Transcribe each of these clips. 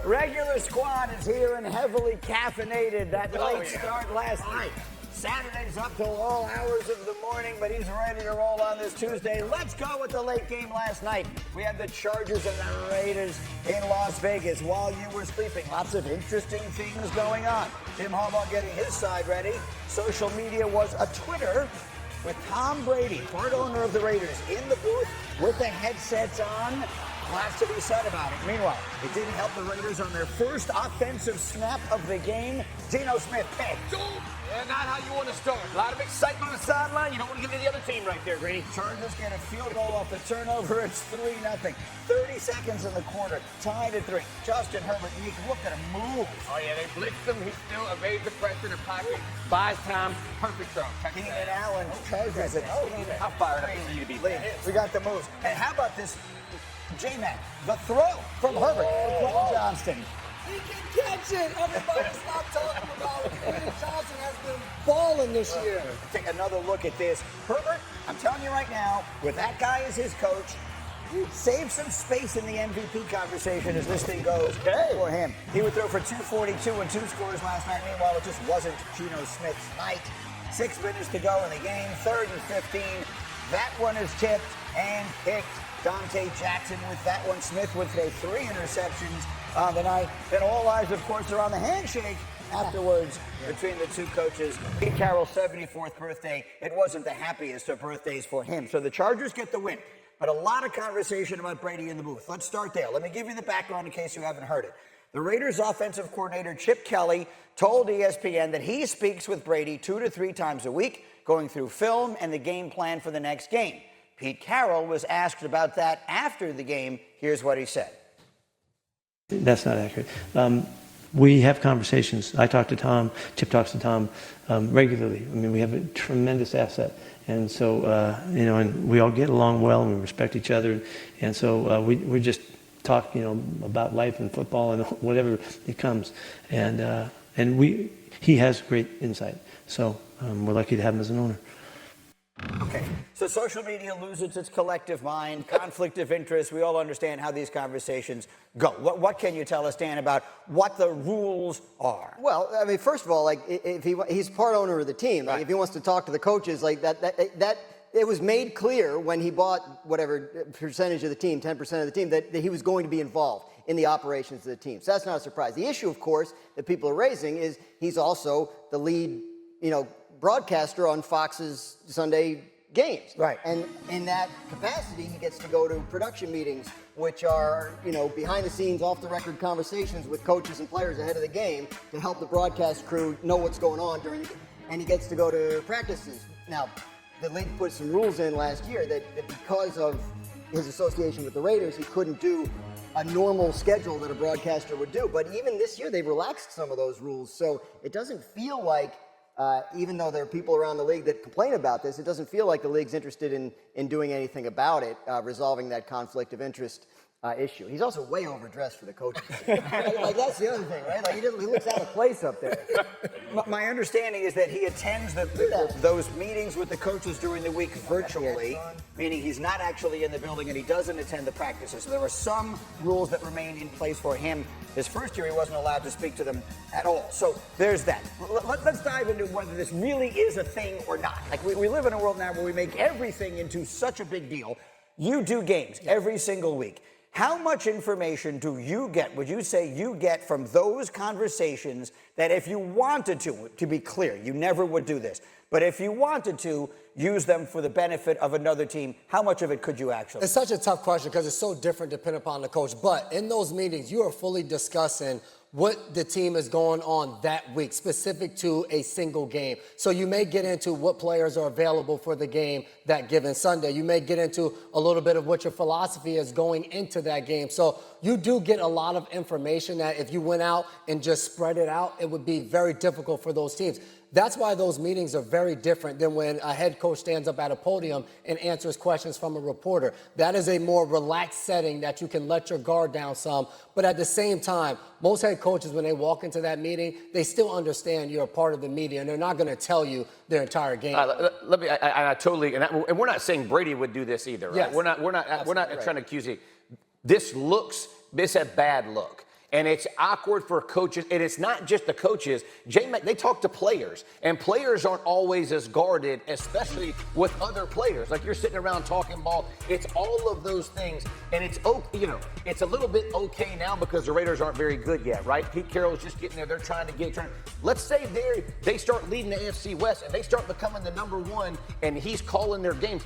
Regular squad is here and heavily caffeinated. That late start last night. Saturday's up till all hours of the morning, but he's ready to roll on this Tuesday. Let's go with the late game last night. We had the Chargers and the Raiders in Las Vegas while you were sleeping. Lots of interesting things going on. Tim Harbaugh getting his side ready. Social media was a Twitter with Tom Brady, part owner of the Raiders, in the booth with the headsets on. Lots to be said about it. Meanwhile, it didn't help the Raiders on their first offensive snap of the game. Geno Smith picked. Yeah, not how you want to start. A lot of excitement on the sideline. You don't want to give it to the other team right there, Grady. Chargers get a field goal off the turnover. It's 3-0. 30 seconds in the quarter. Tied at 3. Justin Herbert, Nick, look at him move. Oh, yeah, they blitzed him. He still evades the pressure in the pocket. Buys time. Perfect throw. Keenan Allen, Chargers at 18. How fired up for you to be there? We got the moves. And how about this? J-Mac, the throw from Herbert to Quentin Johnston. He can catch it. Everybody stop talking about it. Quentin Johnston has been balling this year. Take another look at this. Herbert, I'm telling you right now, with that guy as his coach, save some space in the MVP conversation as this thing goes for him. He would throw for 242 and 2 scores last night. Meanwhile, it just wasn't Geno Smith's night. 6 minutes to go in the game, 3rd and 15. That one is tipped and picked. Dante Jackson with that one. Smith would throw 3 interceptions on the night. Then all eyes, of course, are on the handshake afterwards between the two coaches. Pete Carroll's 74th birthday. It wasn't the happiest of birthdays for him. So the Chargers get the win. But a lot of conversation about Brady in the booth. Let's start there. Let me give you the background in case you haven't heard it. The Raiders offensive coordinator Chip Kelly told ESPN that he speaks with Brady 2 to 3 times a week, going through film and the game plan for the next game. Pete Carroll was asked about that after the game. Here's what he said. That's not accurate. We have conversations. I talk to Tom. Chip talks to Tom regularly. I mean, we have a tremendous asset. And so, and we all get along well and we respect each other. And so we just talk, about life and football and whatever it comes. And he has great insight. So we're lucky to have him as an owner. Okay, so social media loses its collective mind, conflict of interest. We all understand how these conversations go. What can you tell us, Dan, about what the rules are? Well, I mean, first of all, if he's part owner of the team, if he wants to talk to the coaches, that it was made clear when he bought whatever percentage of the team, 10% of the team, that he was going to be involved in the operations of the team. So that's not a surprise. The issue, of course, that people are raising is he's also the lead, broadcaster on Fox's Sunday games. Right. And in that capacity, he gets to go to production meetings, which are, behind the scenes, off the record conversations with coaches and players ahead of the game to help the broadcast crew know what's going on during the game. And he gets to go to practices. Now, the league put some rules in last year that because of his association with the Raiders, he couldn't do a normal schedule that a broadcaster would do. But even this year, they've relaxed some of those rules. So it doesn't feel like even though there are people around the league that complain about this, it doesn't feel like the league's interested in doing anything about it, resolving that conflict of interest issue. He's also way overdressed for the coaches. That's the other thing, right? He looks out of place up there. My understanding is that he attends those meetings with the coaches during the week virtually, meaning he's not actually in the building and he doesn't attend the practices. So there are some rules that remain in place for him. His first year, he wasn't allowed to speak to them at all. So there's that. Let's dive into whether this really is a thing or not. We live in a world now where we make everything into such a big deal. You do games every single week. How much information do you get, would you say you get from those conversations that if you wanted to be clear, you never would do this, but if you wanted to use them for the benefit of another team, how much of it could you actually? It's such a tough question because it's so different depending upon the coach. But in those meetings, you are fully discussing what the team is going on that week, specific to a single game. So you may get into what players are available for the game that given Sunday. You may get into a little bit of what your philosophy is going into that game. So you do get a lot of information that if you went out and just spread it out, it would be very difficult for those teams. That's why those meetings are very different than when a head coach stands up at a podium and answers questions from a reporter. That is a more relaxed setting that you can let your guard down some. But at the same time, most head coaches, when they walk into that meeting, they still understand you're a part of the media, and they're not going to tell you their entire game. I totally, and we're not saying Brady would do this either, right? Yes. We're not trying to accuse you. This has a bad look. And it's awkward for coaches, and it's not just the coaches. J-Mac, they talk to players, and players aren't always as guarded, especially with other players. Like you're sitting around talking ball. It's all of those things, and it's it's a little bit okay now because the Raiders aren't very good yet, right? Pete Carroll's just getting there. They're trying. Let's say they start leading the AFC West and they start becoming the number one, and he's calling their games.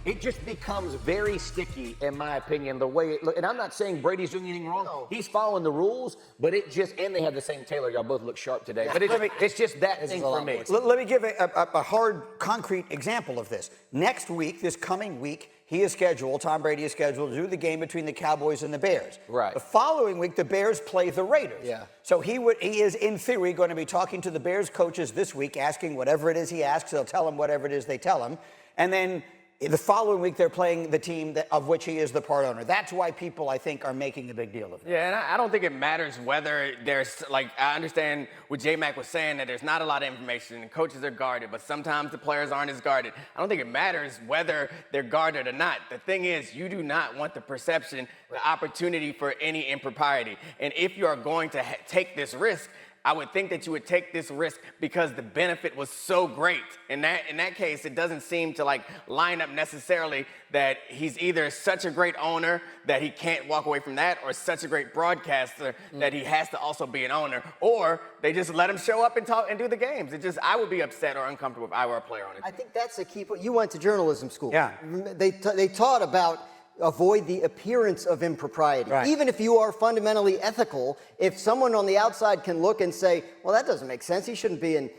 It just becomes very sticky, in my opinion, the way it looks. And I'm not saying Brady's doing anything wrong. No. He's following the rules, but and they have the same tailor. Y'all both look sharp today. But it's just that thing for me. Let me give a hard, concrete example of this. Next week, this coming week, Tom Brady is scheduled to do the game between the Cowboys and the Bears. Right. The following week, the Bears play the Raiders. Yeah. So he is, in theory, going to be talking to the Bears coaches this week, asking whatever it is he asks. They'll tell him whatever it is they tell him. And then the following week, they're playing the team of which he is the part owner. That's why people, I think, are making a big deal of it. Yeah, and I don't think it matters whether there's, I understand what J-Mac was saying, that there's not a lot of information and coaches are guarded, but sometimes the players aren't as guarded. I don't think it matters whether they're guarded or not. The thing is, you do not want the perception, the opportunity for any impropriety. And if you are going to take this risk, I would think that you would take this risk because the benefit was so great. In that case, it doesn't seem to line up necessarily that he's either such a great owner that he can't walk away from that, or such a great broadcaster that he has to also be an owner, or they just let him show up and talk and do the games. I would be upset or uncomfortable if I were a player on it. I think that's the key point. You went to journalism school. Yeah. They taught about avoid the appearance of impropriety. Right. Even if you are fundamentally ethical, if someone on the outside can look and say, well, that doesn't make sense, he shouldn't be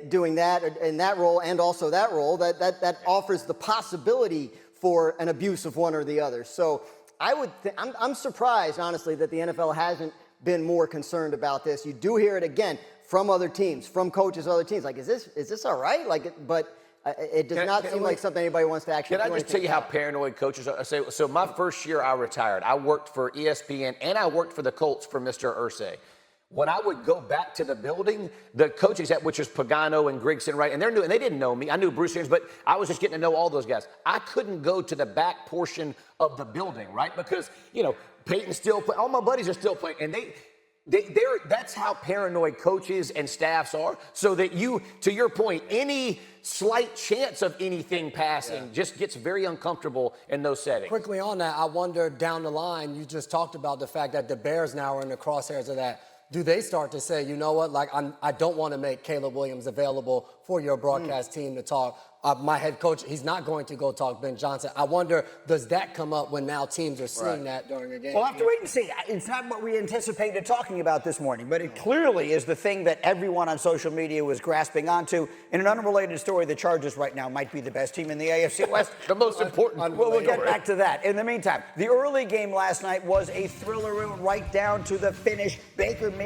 doing that in that role and also that role, that offers the possibility for an abuse of one or the other. So I'm surprised, honestly, that the NFL hasn't been more concerned about this. You do hear it again from other teams, from coaches of other teams. Is this all right? It does not seem like something anybody wants to actually do. Can I just tell you how paranoid coaches are? So my first year I retired. I worked for ESPN and I worked for the Colts for Mr. Irsay. When I would go back to the building, the coaching staff, which was Pagano and Grigson, right, and they didn't know me. I knew Bruce Arians, but I was just getting to know all those guys. I couldn't go to the back portion of the building, right, because Peyton's still playing. All my buddies are still playing, and that's how paranoid coaches and staffs are. So that to your point, any slight chance of anything passing just gets very uncomfortable in those settings. Quickly on that, I wonder down the line, you just talked about the fact that the Bears now are in the crosshairs of that. Do they start to say, you know what, I don't want to make Caleb Williams available for your broadcast team to talk? My head coach, he's not going to go talk Ben Johnson. I wonder, does that come up when now teams are seeing that during a game? We'll have to wait and see. It's not what we anticipated talking about this morning, but it clearly is the thing that everyone on social media was grasping onto. In an unrelated story, the Chargers right now might be the best team in the AFC West. The most important. We'll get back to that. In the meantime, the early game last night was a thriller right down to the finish. Baker Mayfield